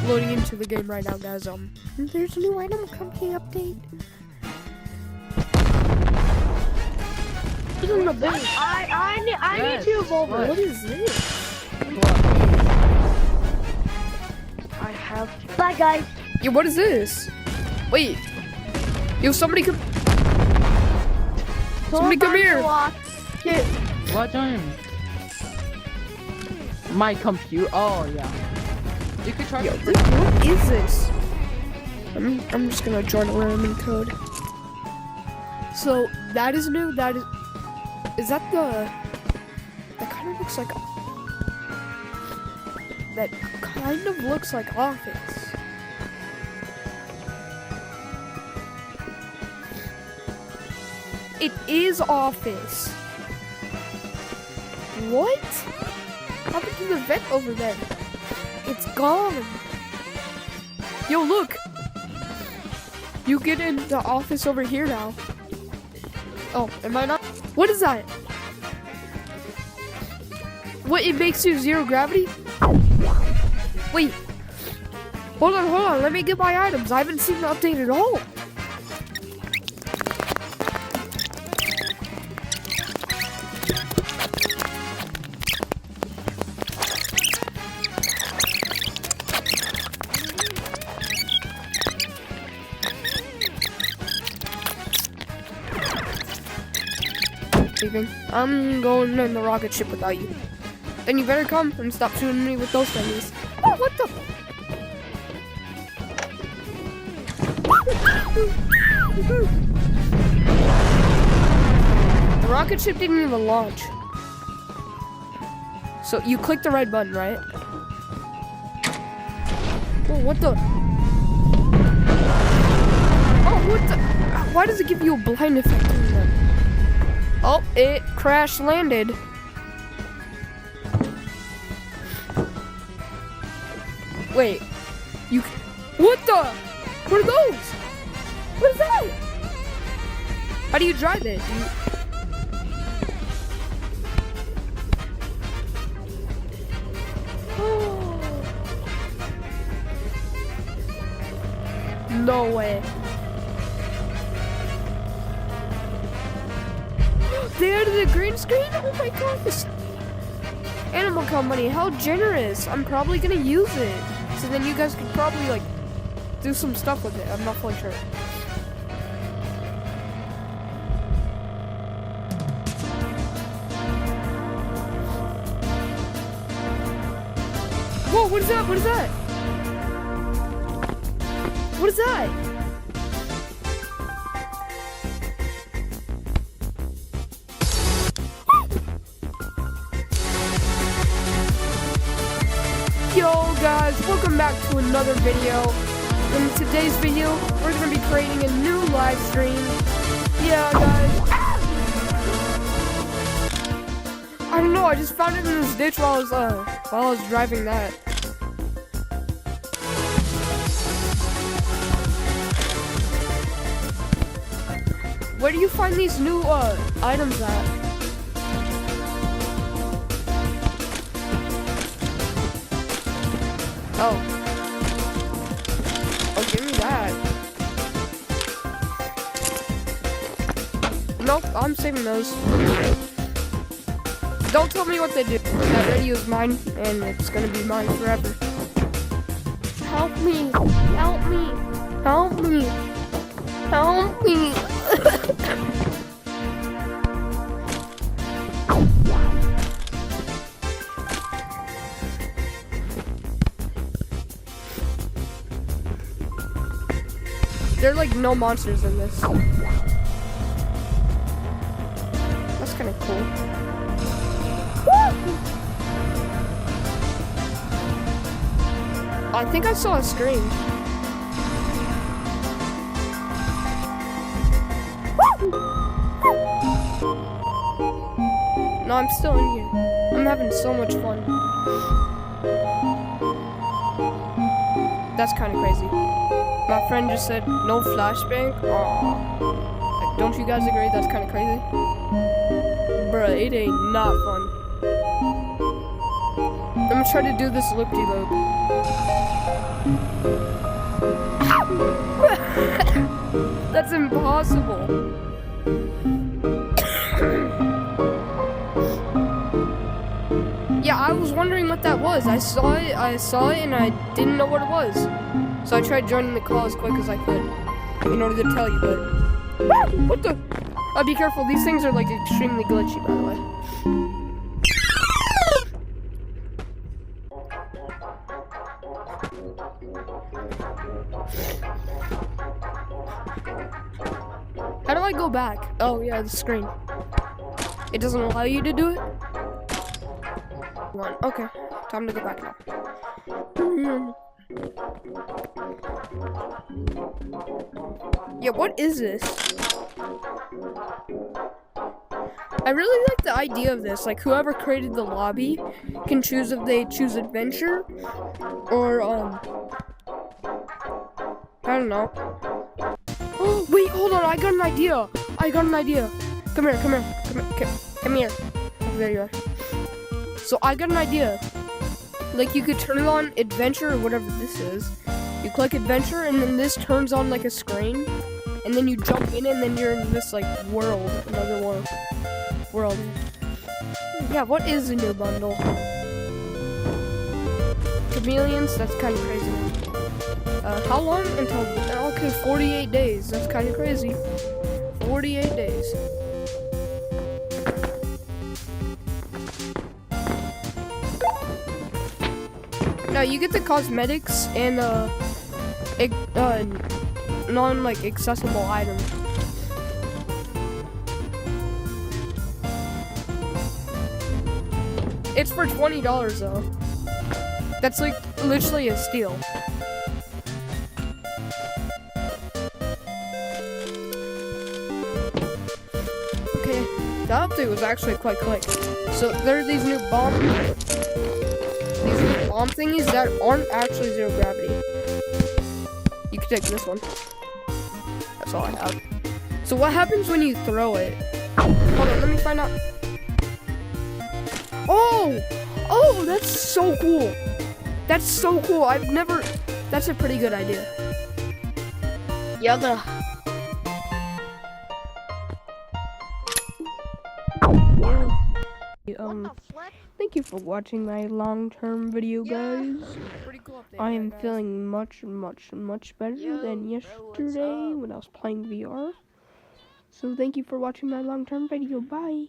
loading into the game right now, guys. There's a new item company update. Isn't the base? I need to evolve it. What is this? I have to. Bye, guys. Yeah, what is this? Wait. Yo, somebody come. Somebody come here. What time? My computer. Oh yeah. You could try. Yo, what is this? I'm just gonna join a random code. So that is new. That is that the? That kind of looks like. That kind of looks like Office. It is Office. What? How did you the vent over there? It's gone. Yo, look. You get into Office over here now. Oh, am I not? What is that? What, it makes you zero gravity? Wait. Hold on. Let me get my items. I haven't seen the update at all. I'm going in the rocket ship without you. Then you better come and stop shooting me with those things. Oh, what the? The rocket ship didn't even launch. So you click the red button, right? Oh, what the? Oh, what the? Why does it give you a blind effect on that? Oh, it crash landed. Wait, you, what the? What are those? What is that? How do you drive it? No way. They added a green screen? Oh my gosh. Animal Company, how generous. I'm probably gonna use it. So then you guys could probably like do some stuff with it. I'm not fully sure. Whoa, what is that? What is that? What is that? Yo guys, welcome back to another video. In today's video, we're gonna be creating a new live stream. Yeah guys. I don't know, I just found it in this ditch while I was driving that. Where do you find these new items at? Oh, give me that. Nope, I'm saving those. Don't tell me what they do. That radio is mine, and it's gonna be mine forever. Help me! Help me! Help me! Help me! There are like no monsters in this. That's kind of cool. Woo! I think I saw a screen. No, I'm still in here. I'm having so much fun. That's kind of crazy. My friend just said, no flashbang? Aww. Like, don't you guys agree that's kind of crazy? Bruh, it ain't not fun. I'm gonna try to do this loop-de-loop. That's impossible. Yeah, I was wondering what that was. I saw it, and I didn't know what it was. So I tried joining the call as quick as I could in order to tell you, but... What the? Be careful, these things are like extremely glitchy, by the way. How do I go back? Oh yeah, the screen. It doesn't allow you to do it? One. Okay, time to go back now. Yeah, what is this? I really like the idea of this. Like, whoever created the lobby can choose if they choose adventure or, I don't know. Oh, wait, hold on. I got an idea. Come here. Oh, there you are. So I got an idea. Like, you could turn it on adventure or whatever this is. You click adventure and then this turns on like a screen. And then you jump in and then you're in this like world, another world. Yeah, what is the new bundle? Chameleons, that's kind of crazy. How long until, okay, 48 days. That's kind of crazy. 48 days. Now you get the cosmetics and non accessible items. It's for $20 though. That's like literally a steal. Okay, the update was actually quite quick. So there are these new bomb thingies that aren't actually zero gravity. You can take this one. That's all I have. So what happens when you throw it? Hold on, let me find out. Oh, that's so cool. That's a pretty good idea. Yoga. Thank you for watching my long-term video, guys. Pretty cool update. I am feeling much better than yesterday when I was playing VR. So thank you for watching my long-term video. Bye.